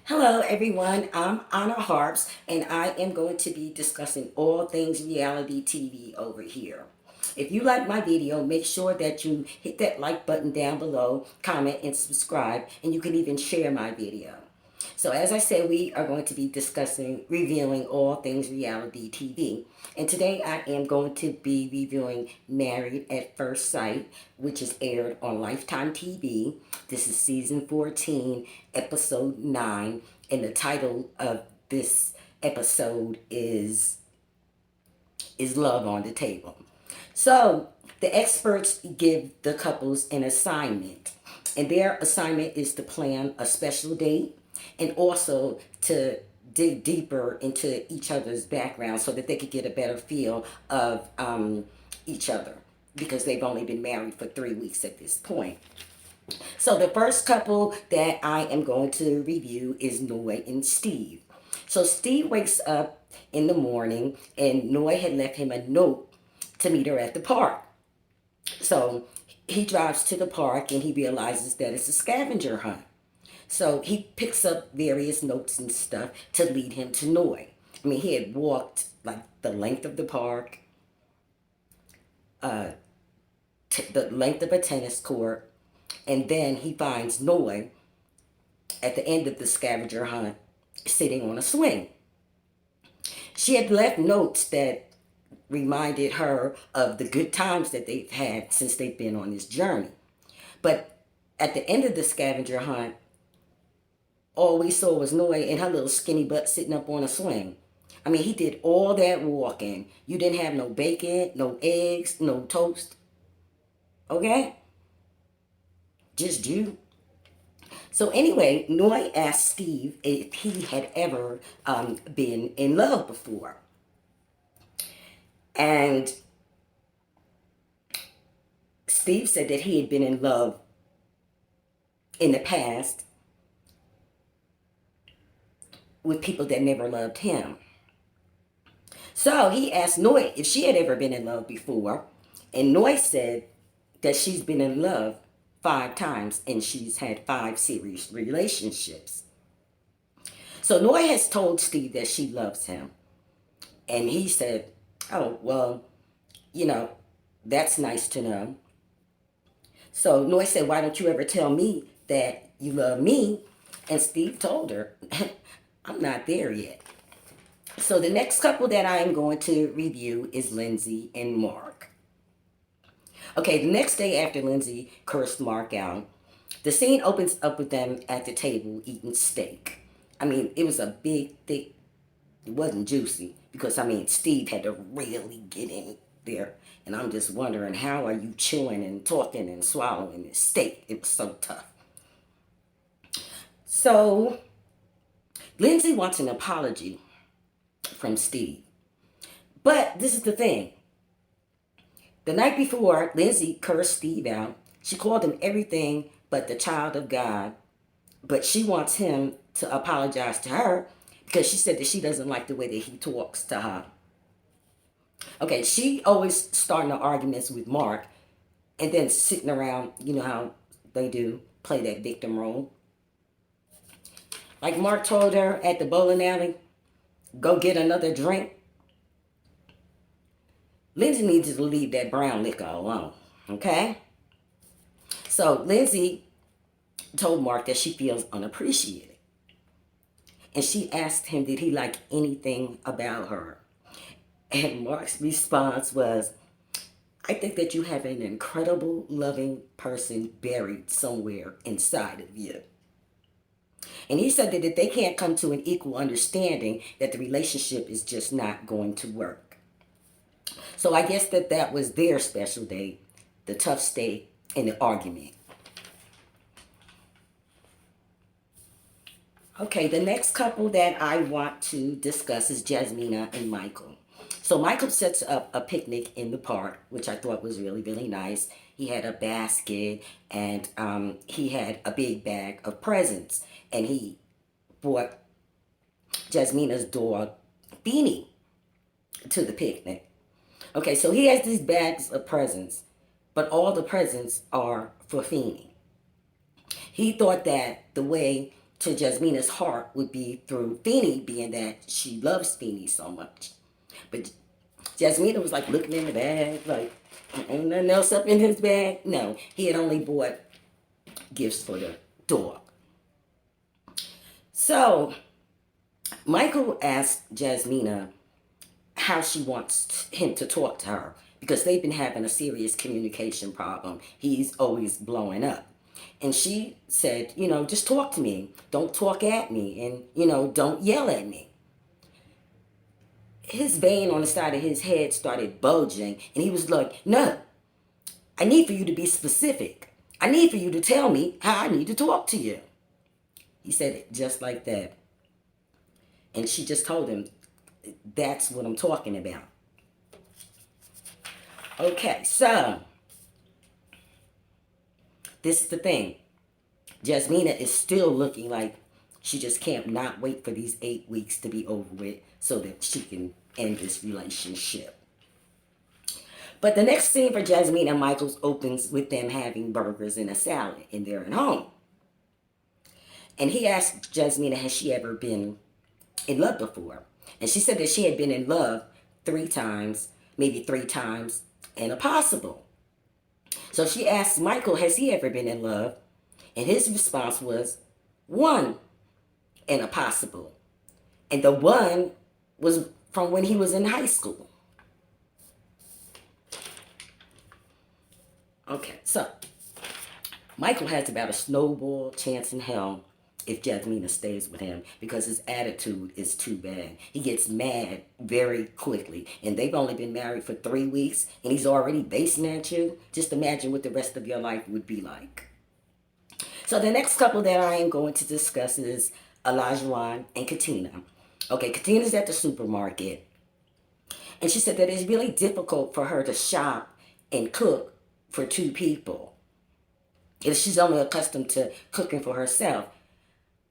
Hello everyone, I'm Onna Harps and I am going to be discussing all things reality TV over here. If you like my video, make sure that you hit that like button down below, comment and subscribe, and you can even share my video. So as I said, we are going to be discussing, reviewing all things reality TV. And today I am going to be reviewing Married at First Sight, which is aired on Lifetime TV. This is season 14, episode 9. And the title of this episode is Love on the Table. So the experts give the couples an assignment. And their assignment is to plan a special date and also to dig deeper into each other's background so that they could get a better feel of each other because they've only been married for 3 weeks at this point. So the first couple that I am going to review is Norway and Steve. So Steve wakes up in the morning and Norway had left him a note to meet her at the park. So he drives to the park and he realizes that it's a scavenger hunt. So he picks up various notes and stuff to lead him to Norway. I mean, he had walked like the length of the park, the length of a tennis court, and then he finds Norway at the end of the scavenger hunt sitting on a swing. She had left notes that reminded her of the good times that they've had since they've been on this journey. But at the end of the scavenger hunt, all we saw was Norway and her little skinny butt sitting up on a swing. I mean, he did all that walking. You didn't have no bacon, no eggs, no toast. Okay? Just you. So anyway, Norway asked Steve if he had ever been in love before. And Steve said that he had been in love in the past with people that never loved him. So he asked Noy if she had ever been in love before. And Noy said that she's been in love 5 times and she's had 5 serious relationships. So Noy has told Steve that she loves him. And he said, oh, well, you know, that's nice to know. So Noy said, why don't you ever tell me that you love me? And Steve told her, I'm not there yet. So the next couple that I am going to review is Lindsay and Mark. Okay, the next day after Lindsay cursed Mark out, the scene opens up with them at the table eating steak. I mean, it was a big, thick, it wasn't juicy because, I mean, Steve had to really get in there. And I'm just wondering, how are you chewing and talking and swallowing this steak? It was so tough. So Lindsay wants an apology from Steve. But this is the thing. The night before, Lindsay cursed Steve out. She called him everything but the child of God. But she wants him to apologize to her because she said that she doesn't like the way that he talks to her. Okay, she always starting the arguments with Mark and then sitting around, you know how they do, play that victim role. Like Mark told her at the bowling alley, go get another drink. Lindsay needs to leave that brown liquor alone, okay? So Lindsay told Mark that she feels unappreciated. And she asked him, did he like anything about her? And Mark's response was, I think that you have an incredible, loving person buried somewhere inside of you. And he said that if they can't come to an equal understanding, that the relationship is just not going to work. So I guess that was their special day, the tough steak and the argument. Okay, the next couple that I want to discuss is Jasmina and Michael. So Michael sets up a picnic in the park, which I thought was really, really nice. He had a basket and he had a big bag of presents. And he brought Jasmina's dog, Beanie, to the picnic. Okay, so he has these bags of presents, but all the presents are for Feeny. He thought that the way to Jasmina's heart would be through Feeny, being that she loves Feeny so much. But Jasmina was like looking in the bag, like, ain't nothing else up in his bag. No, he had only bought gifts for the dog. So Michael asked Jasmina how she wants him to talk to her because they've been having a serious communication problem. He's always blowing up. And she said, just talk to me. Don't talk at me. And, don't yell at me. His vein on the side of his head started bulging. And he was like, no, I need for you to be specific. I need for you to tell me how I need to talk to you. He said it just like that. And she just told him, that's what I'm talking about. Okay, so this is the thing. Jasmina is still looking like she just can't not wait for these 8 weeks to be over with so that she can end this relationship. But the next scene for Jasmina and Michael opens with them having burgers and a salad in their home. And he asked Jasmina, has she ever been in love before? And she said that she had been in love 3 times, maybe 3 times, and a possible. So she asked Michael, has he ever been in love? And his response was 1 and a possible. And the 1 was from when he was in high school. Okay, so Michael has about a snowball chance in hell if Jasmina stays with him because his attitude is too bad. He gets mad very quickly. And they've only been married for 3 weeks and he's already basing at you. Just imagine what the rest of your life would be like. So the next couple that I am going to discuss is Olajuwon and Katina. Okay, Katina's at the supermarket. And she said that it's really difficult for her to shop and cook for 2 people. If she's only accustomed to cooking for herself.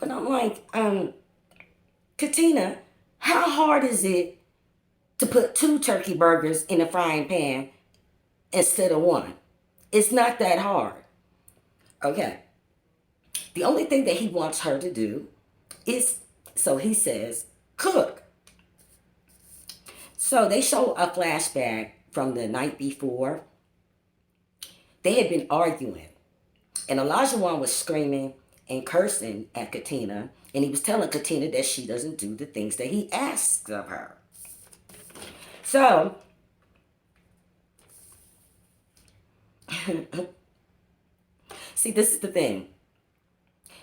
But I'm like, Katina, how hard is it to put 2 turkey burgers in a frying pan instead of 1? It's not that hard. Okay. The only thing that he wants her to do is, so he says, cook. So they show a flashback from the night before. They had been arguing. And Olajuwon was screaming and cursing at Katina. And he was telling Katina that she doesn't do the things that he asks of her. So, see, this is the thing.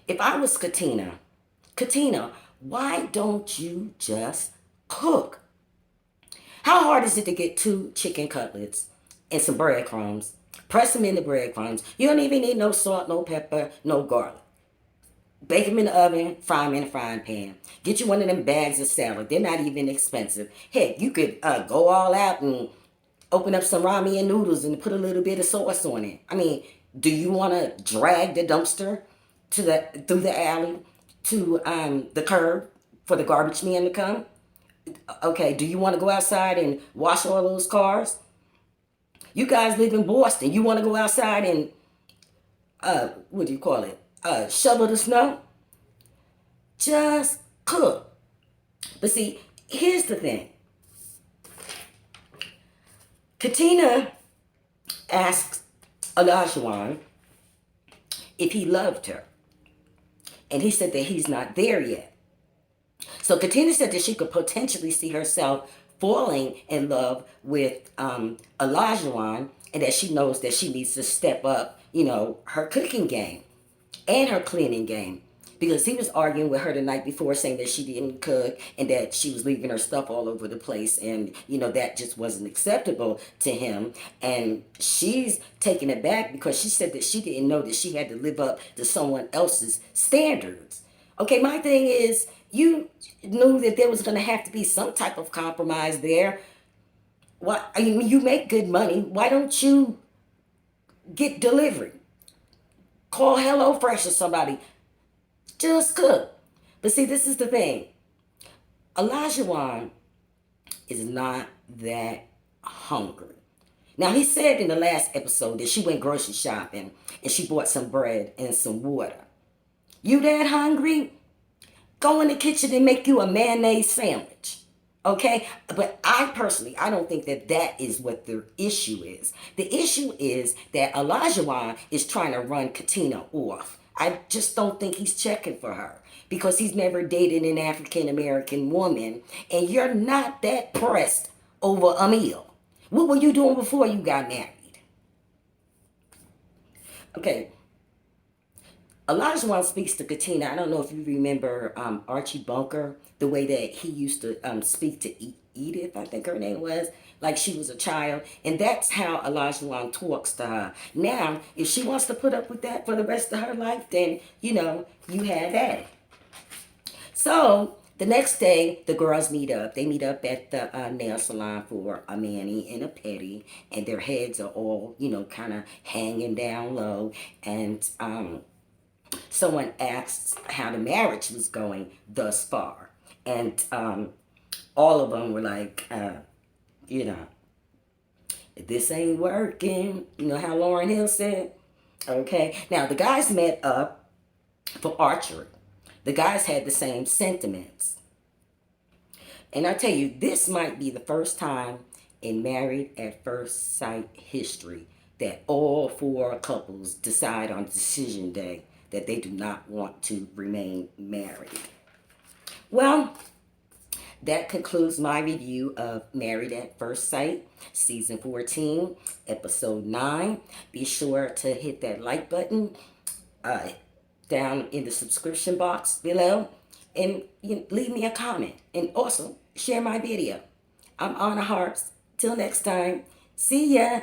If I was Katina, why don't you just cook? How hard is it to get 2 chicken cutlets and some breadcrumbs? Press them in the breadcrumbs. You don't even need no salt, no pepper, no garlic. Bake them in the oven, fry them in a frying pan. Get you one of them bags of salad. They're not even expensive. Heck, you could go all out and open up some ramen noodles and put a little bit of sauce on it. I mean, do you want to drag the dumpster through the alley to the curb for the garbage man to come? Okay, do you want to go outside and wash all those cars? You guys live in Boston. You want to go outside and, what do you call it? Shovel the snow? Just cook. But see, here's the thing. Katina asked Olajuwon if he loved her. And he said that he's not there yet. So Katina said that she could potentially see herself falling in love with Olajuwon, and that she knows that she needs to step up, her cooking game and her cleaning game. Because he was arguing with her the night before saying that she didn't cook and that she was leaving her stuff all over the place. And, that just wasn't acceptable to him. And she's taken it back because she said that she didn't know that she had to live up to someone else's standards. Okay, my thing is, you knew that there was going to have to be some type of compromise there. You make good money. Why don't you get delivery? Call HelloFresh or somebody. Just cook. But see, this is the thing. Olajuwon is not that hungry. Now, he said in the last episode that she went grocery shopping and she bought some bread and some water. You that hungry? Go in the kitchen and make you a mayonnaise sandwich. Okay? But I personally, I don't think that that is what the issue is. The issue is that Elijah is trying to run Katina off. I just don't think he's checking for her because he's never dated an African American woman, and you're not that pressed over a meal. What were you doing before you got married? Okay, Elijah speaks to Katina. I don't know if you remember Archie Bunker, the way that he used to speak to Edith, I think her name was, like she was a child. And that's how Elijah talks to her. Now, if she wants to put up with that for the rest of her life, then, you have that. So, the next day, the girls meet up. They meet up at the nail salon for a mani and a pedi. And their heads are all, kind of hanging down low. And, someone asked how the marriage was going thus far. And all of them were like, this ain't working. You know how Lauryn Hill said? Okay. Now, the guys met up for archery. The guys had the same sentiments. And I tell you, this might be the first time in Married at First Sight history that all four couples decide on decision day that they do not want to remain married. Well, that concludes my review of Married at First Sight, Season 14, Episode 9. Be sure to hit that like button down in the subscription box below and leave me a comment. And also, share my video. I'm Onna Harps. Till next time, see ya.